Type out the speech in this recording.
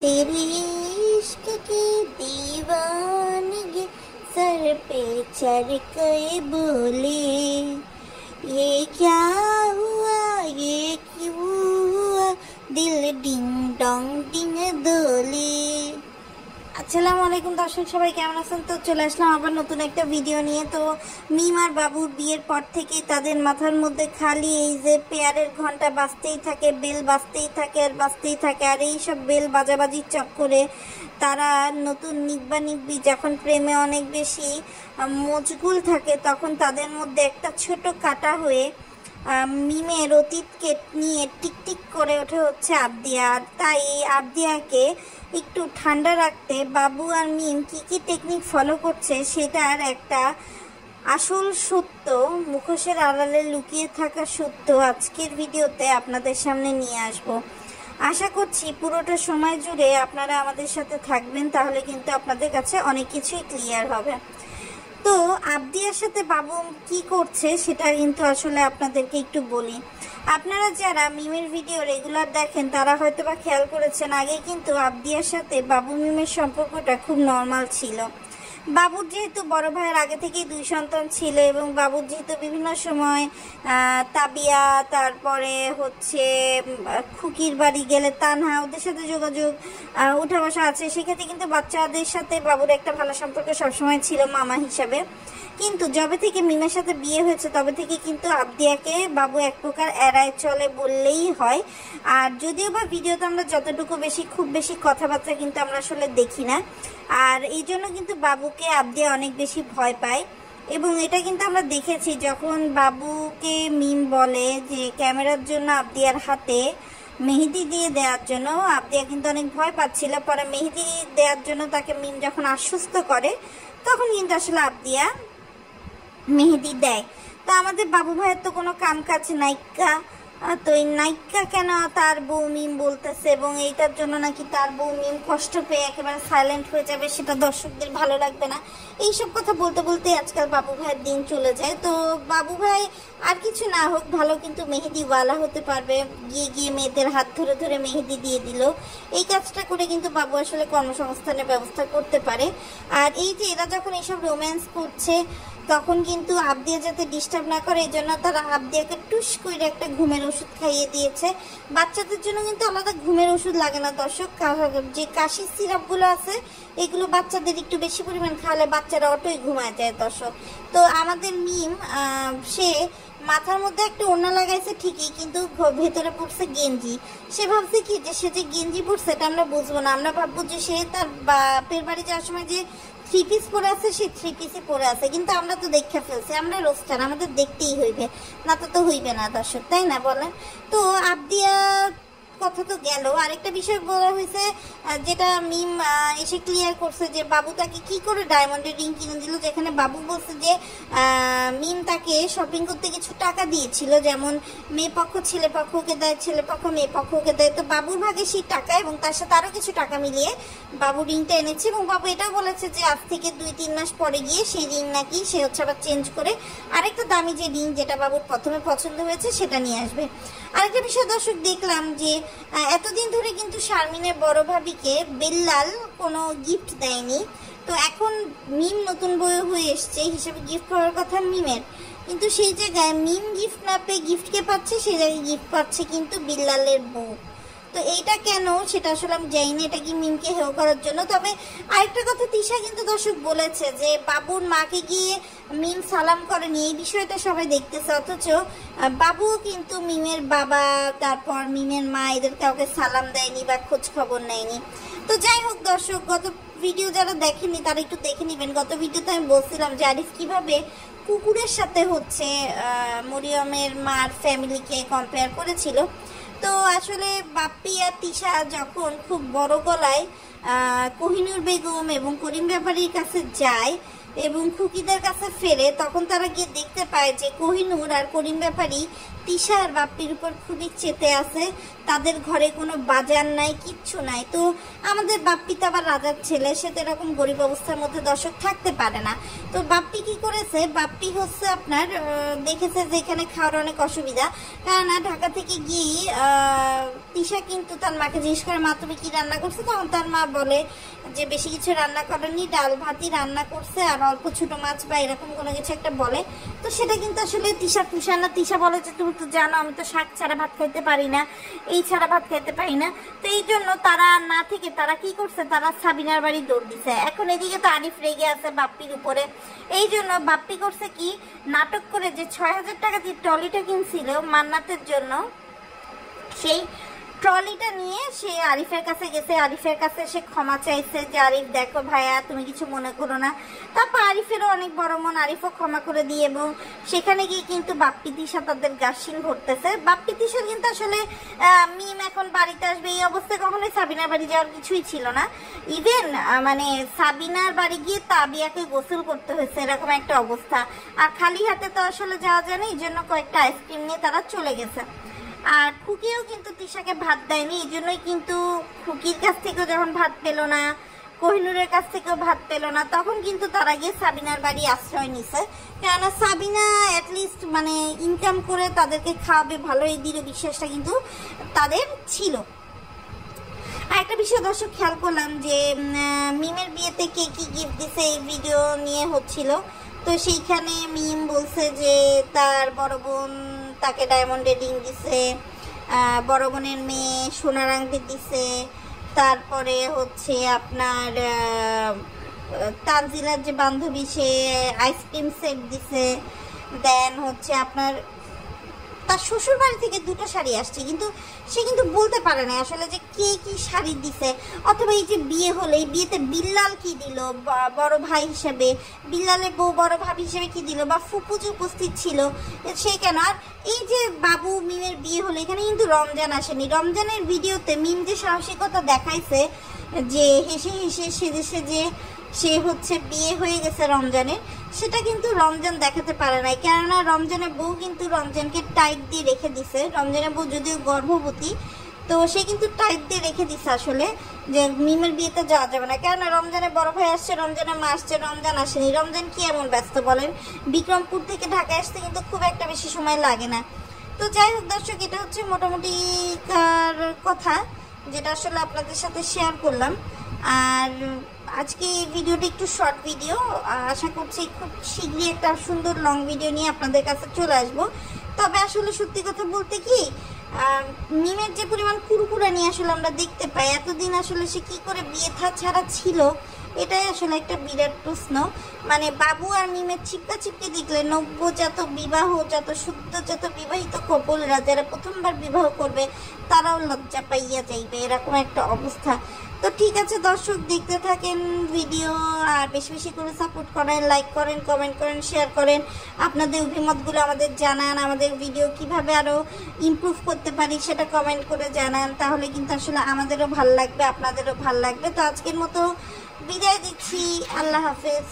तेरे इश्क की दीवानगी सर पे चढ़ के बोले ये क्या हुआ ये क्यों हुआ दिल डिंग डोंग डिंग डोले। আসসালামু আলাইকুম দর্শক, সবাই কেমন আছেন? তো চলে আসলাম আবার নতুন একটা ভিডিও নিয়ে। তো মিম আর বাবুর বিয়ের পর থেকেই তাদের মাথার মধ্যে খালি এই যে পেয়ারের ঘন্টা বাজতেই থাকে, বেল বাজতেই থাকে আর বাজতেই থাকে। আর এই সব বেল বাজাবাজির চক্করে তারা নতুন নিব্বা নিব্বি যখন প্রেমে অনেক বেশি মশগুল থাকে, তখন তাদের মধ্যে একটা ছোট কাটা হয়ে মিমের অতীতকে নিয়ে টিকটিক করে ওঠে হচ্ছে আবদিয়া। আর তাই এই আবদিয়াকে একটু ঠান্ডা রাখতে বাবু আর মিম কি টেকনিক ফলো করছে সেটার একটা আসল সত্য, মুখোশের আড়ালে লুকিয়ে থাকা সত্য আজকের ভিডিওতে আপনাদের সামনে নিয়ে আসব। আশা করছি পুরোটা সময় জুড়ে আপনারা আমাদের সাথে থাকবেন, তাহলে কিন্তু আপনাদের কাছে অনেক কিছুই ক্লিয়ার হবে। তো আবদিয়ার সাথে বাবু কি করছে সেটা কিন্তু আসলে আপনাদেরকে একটু বলি। আপনারা যারা মিমের ভিডিও রেগুলার দেখেন তারা হয়তো বা খেয়াল করেছেন, আগে কিন্তু আবদিয়ার সাথে বাবু মিমের সম্পর্কটা খুব নর্মাল ছিল। বাবুর যেহেতু বড় ভাইয়ের আগে থেকেই 2 সন্তান ছিল এবং বাবুর যেহেতু বিভিন্ন সময় তাবিয়া, তারপরে হচ্ছে খুকির বাড়ি গেলে তানহা, ওদের সাথে যোগাযোগ উঠা বসা আছে, সেক্ষেত্রে কিন্তু বাচ্চাদের সাথে বাবুর একটা ভালো সম্পর্ক সবসময় ছিল মামা হিসাবে। কিন্তু যবে থেকে মিমের সাথে বিয়ে হয়েছে তবে থেকে কিন্তু আবদিয়াকে বাবু এক প্রকার এড়ায় চলে বললেই হয়। আর যদিও বা ভিডিওতে আমরা যতটুকু খুব বেশি কথাবার্তা কিন্তু আমরা আসলে দেখি না, আর এই জন্য কিন্তু বাবুকে আবদিয়া অনেক বেশি ভয় পায়। এবং এটা কিন্তু আমরা দেখেছি যখন বাবুকে মিম বলে যে ক্যামেরার জন্য আবদিয়ার হাতে মেহেদি দিয়ে দেওয়ার জন্য, আবদিয়া কিন্তু অনেক ভয় পাচ্ছিল। পরে মেহেদি দেওয়ার জন্য তাকে মিম যখন আশ্বস্ত করে তখন কিন্তু আসলে আবদিয়া মেহেদি দেয়। তো আমাদের বাবু ভাইয়ের তো কোনো কাম কাজ নাইকা, তো এই নায়িকা কেন তার বউ মিম বলতেছে এবং এইটার জন্য নাকি তার বউ মিম কষ্ট পেয়ে একেবারে সাইলেন্ট হয়ে যাবে, সেটা দর্শকদের ভালো লাগবে না। এইসব কথা বলতে বলতে আজকাল বাবু ভাইয়ের দিন চলে যায়। তো বাবু ভাই আর কিছু না হোক ভালো কিন্তু মেহেদিওয়ালা হতে পারবে, গিয়ে গিয়ে মেয়েদের হাত ধরে ধরে মেহেদি দিয়ে দিল। এই কাজটা করে কিন্তু বাবু আসলে কর্মসংস্থানের ব্যবস্থা করতে পারে। আর এই যে এরা যখন এইসব রোম্যান্স করছে তখন কিন্তু আবদিয়া যাতে ডিস্টার্ব না করে এই জন্য তারা আবদিয়াকে টুস করে একটা ঘুমের ওষুধ খাইয়ে দিয়েছে। বাচ্চাদের জন্য কিন্তু আলাদা ঘুমের ওষুধ লাগে না দর্শক, যে কাশির সিরাপগুলো আছে এগুলো বাচ্চাদের একটু বেশি পরিমাণ খাওয়ালে বাচ্চারা অটোই ঘুমায় যায় দর্শক। তো আমাদের মিম সে মাথার মধ্যে একটা ওড়না লাগাইছে ঠিকই, কিন্তু ভেতরে পড়ছে গেঞ্জি। সে ভাবছে কি যে সে যে গেঞ্জি পড়ছে এটা আমরা বুঝবো না, আমরা ভাববো যে সে তার বাপের বাড়ি যাওয়ার সময় যে 3 পিস পরে আছে সে 3 পিসই পরে আছে, কিন্তু আমরা তো দেখে ফেলছি, আমরা রোস্টার, আমাদের দেখতেই হইবে, না তো হইবে না দর্শক, তাই না বলেন? তো আবদিয়া কথা তো গেল, আরেকটা বিষয় বলা হয়েছে যেটা মিম এসে ক্লিয়ার করছে যে বাবু তাকে কি করে ডায়মন্ডের রিং কিনে দিল, যেখানে বাবু বলছে যে মিম তাকে শপিং করতে কিছু টাকা দিয়েছিল, যেমন মেয়ে পক্ষ ছেলে পক্ষকে দেয়, ছেলে পক্ষ মেয়ে পক্ষকে দেয়। তো বাবুর ভাগে সেই টাকা এবং তার সাথে আরও কিছু টাকা মিলিয়ে বাবু রিংটা এনেছে এবং বাবু এটাও বলেছে যে আজ থেকে 2-3 মাস পরে গিয়ে সেই রিং নাকি সে হচ্ছে আবার চেঞ্জ করে আরেকটা দামি যে রিং যেটা বাবুর প্রথমে পছন্দ হয়েছে সেটা নিয়ে আসবে। আরেকটা বিষয় দর্শক দেখলাম যে এতদিন ধরে কিন্তু শারমিনের বড় ভাবিকে বেল্লাল কোনো গিফট দেয়নি। তো এখন মিম নতুন বউ হয়ে এসছে হিসেবে গিফট করার কথা মিমের, কিন্তু সেই জায়গায় মিম গিফট না পেয়ে গিফটকে পাচ্ছে, সেই জায়গায় গিফট পাচ্ছে কিন্তু বিল্লালের বউ। তো এইটা কেন সেটা আসলে আমি জানি না, এটা কি মিমকে হেও করার জন্য? তবে আরেকটা কথা তিশা কিন্তু দর্শক বলেছে যে বাবুর মাকে গিয়ে মিম সালাম করেনি, এই বিষয়টা সবাই দেখতেছে, অথচ বাবুও কিন্তু মিমের বাবা তারপর মিমের মা এদের কাউকে সালাম দেয়নি বা খোঁজ খবর নেয়নি। তো যাই হোক দর্শক, গত ভিডিও যারা দেখেনি তারা একটু দেখে নেবেন। গত ভিডিওতে আমি বলছিলাম যে আরিফ কিভাবে কুকুরের সাথে হচ্ছে মরিয়মের মার ফ্যামিলিকে কম্পেয়ার করেছিল। তো আসলে বাপ্পি আর তিশা যখন খুব বড় গলায় কোহিনুর বেগম এবং করিম ব্যাপারীর কাছে যায় এবং খুকিদের কাছে ফেরে, তখন তারা গিয়ে দেখতে পায় যে কোহিনুর আর করিম ব্যাপারী তিশা আর বাপ্পির উপর খুবই চেতে আছে। তাদের ঘরে কোনো বাজার নাই, কিচ্ছু নাই। তো আমাদের বাপ্পি তো আবার রাজার ছেলে, সে তো এরকম গরিব অবস্থার মধ্যে দর্শক থাকতে পারে না। তো বাপ্পি কি করেছে, বাপ্পি হচ্ছে আপনার দেখেছে যে এখানে খাওয়ার অনেক অসুবিধা, কেননা ঢাকা থেকে গিয়ে তিশা কিন্তু তার মাকে জিজ্ঞেস করে, মা তুমি কি রান্না করছো? তখন তার মা বলে যে বেশি কিছু রান্না করেনি, ডাল ভাতই রান্না করছে আর অল্প ছোট মাছ বা এরকম কোনো কিছু একটা বলে। তো সেটা কিন্তু আসলে তিশা পুষা না। তিশা বলে যে তুমি তো জানো আমি তো শাক ছাড়া ভাত খাইতে পারি না, এই ছাড়া ভাত খাইতে পারি না। তো এই জন্য তারা না থেকে তারা কি করছে, তারা সাবিনার বাড়ি দৌড় দিছে। এখন এদিকে তো আরিফ রেগে আছে বাপ্পির উপরে। এই জন্য বাপ্পি করছে কি, নাটক করে যে ৬,০০০ টাকা দিয়ে ট্রলিটা কিনছিল মান্নাতের জন্য, সেই ট্রলিটা নিয়ে সে আরিফের কাছে গেছে। আরিফের কাছে সে ক্ষমা চাইছে যে আরিফ দেখো ভাইয়া তুমি কিছু মনে করো না। তারপর আরিফেরও অনেক বড় মন, আরিফও ক্ষমা করে দিয়ে, এবং সেখানে গিয়ে কিন্তু বাপ্পি তিশা তাদের গার্সিন ঘটতেছে। বাপ্পি তিশার কিন্তু আসলে মিম এখন বাড়িতে আসবে এই অবস্থায় কখনোই সাবিনার বাড়ি যাওয়ার কিছুই ছিল না। ইভেন মানে সাবিনার বাড়ি গিয়ে তাবিয়াকে গোসল করতে হয়েছে, এরকম একটা অবস্থা। আর খালি হাতে তো আসলে যাওয়া যায় না, এই জন্য কয়েকটা আইসক্রিম নিয়ে তারা চলে গেছে। আর খুকিও কিন্তু তিশাকে ভাত দেয়নি, এই জন্যই কিন্তু খুকির কাছ থেকেও যখন ভাত পেল না, কোহিনুরের কাছ থেকেও ভাত পেল না, তখন কিন্তু তারা গিয়ে সাবিনার বাড়ি আশ্রয় নিছে। কেননা সাবিনা অ্যাটলিস্ট মানে ইনকাম করে তাদেরকে খাওয়াবে ভালো, এই দৃঢ় বিশ্বাসটা কিন্তু তাদের ছিল। আর একটা বিষয় দর্শক খেয়াল করলাম যে মিমের বিয়েতে কে কি গিফট দিছে এই ভিডিও নিয়ে হচ্ছিল। তো সেইখানে মিম বলছে যে তার বড় বোন তাকে ডায়মন্ডের রিং দিছে, বড় বোনের মেয়ে সোনার আংটি দিছে, তারপরে হচ্ছে আপনার তানজিলার যে বান্ধবী সে আইসক্রিম সেট দিছে, দেন হচ্ছে আপনার তার শ্বশুর বাড়ি থেকে 2টা শাড়ি আসছে, কিন্তু সে কিন্তু বলতে পারে না আসলে যে কে কি শাড়ি দিছে। অথবা এই যে বিয়ে হলো, এই বিয়েতে বিল্লাল কি দিল বড় ভাই হিসেবে, বিল্লালের বউ বড় ভাবি হিসেবে কি দিল, বা ফুপু যে উপস্থিত ছিল সে কেন। আর এই যে বাবু মিমের বিয়ে হলো, এখানে কিন্তু রমজান আসেনি। রমজানের ভিডিওতে মিম যে সাহসিকতা দেখাইছে যে হেসে হেসে সেজে সেজে সে হচ্ছে বিয়ে হয়ে গেছে রমজানের, সেটা কিন্তু রমজান দেখাতে পারে নাই। কেননা রমজানের বউ কিন্তু রমজানকে টাইট দিয়ে রেখে দিছে। রমজানের বউ যদিও গর্ভবতী, তো সে কিন্তু টাইট দিয়ে রেখে দিছে আসলে যে মিমের বিয়েতে যাওয়া যাবে না। কেননা রমজানের বড় ভাই আসছে, রমজানের মা আসছে, রমজান আসেনি। রমজান কি এমন ব্যস্ত বলেন, বিক্রমপুর থেকে ঢাকায় আসতে কিন্তু খুব একটা বেশি সময় লাগে না। তো যাই হোক দর্শক, এটা হচ্ছে মোটামুটি কথা যেটা আসলে আপনাদের সাথে শেয়ার করলাম। আর আজকে এই ভিডিওটা একটু শর্ট ভিডিও, আশা করছি খুব শীঘ্রই একটা সুন্দর লং ভিডিও নিয়ে আপনাদের কাছে চলে আসবো। তবে আসলে সত্যি কথা বলতে কি, মিমের যে পরিমাণ কুরকুরানি আসলে আমরা দেখতে পাই, এতদিন আসলে সে কি করে বিয়ে থা ছাড়া ছিল, এটাই আসলে একটা বিরাট প্রশ্ন। মানে বাবু আর মিমের চিপকা চিপকে দেখলে নব্যজাত বিবাহ, যত শুদ্ধজাত বিবাহিত কপলরা যারা প্রথমবার বিবাহ করবে তারাও লজ্জা পাইয়া যাইবে, এরকম একটা অবস্থা। তো ঠিক আছে দর্শক, দেখতে থাকেন ভিডিও, আর বেশি বেশি করে সাপোর্ট করেন, লাইক করেন, কমেন্ট করেন, শেয়ার করেন, আপনাদের অভিমতগুলো আমাদের জানান, আমাদের ভিডিও কিভাবে আরও ইমপ্রুভ করতে পারি সেটা কমেন্ট করে জানান, তাহলে কিন্তু আসলে আমাদেরও ভাল লাগবে, আপনাদেরও ভাল লাগবে। তো আজকের মতো বিদায় দিচ্ছি, আল্লাহ হাফেজ।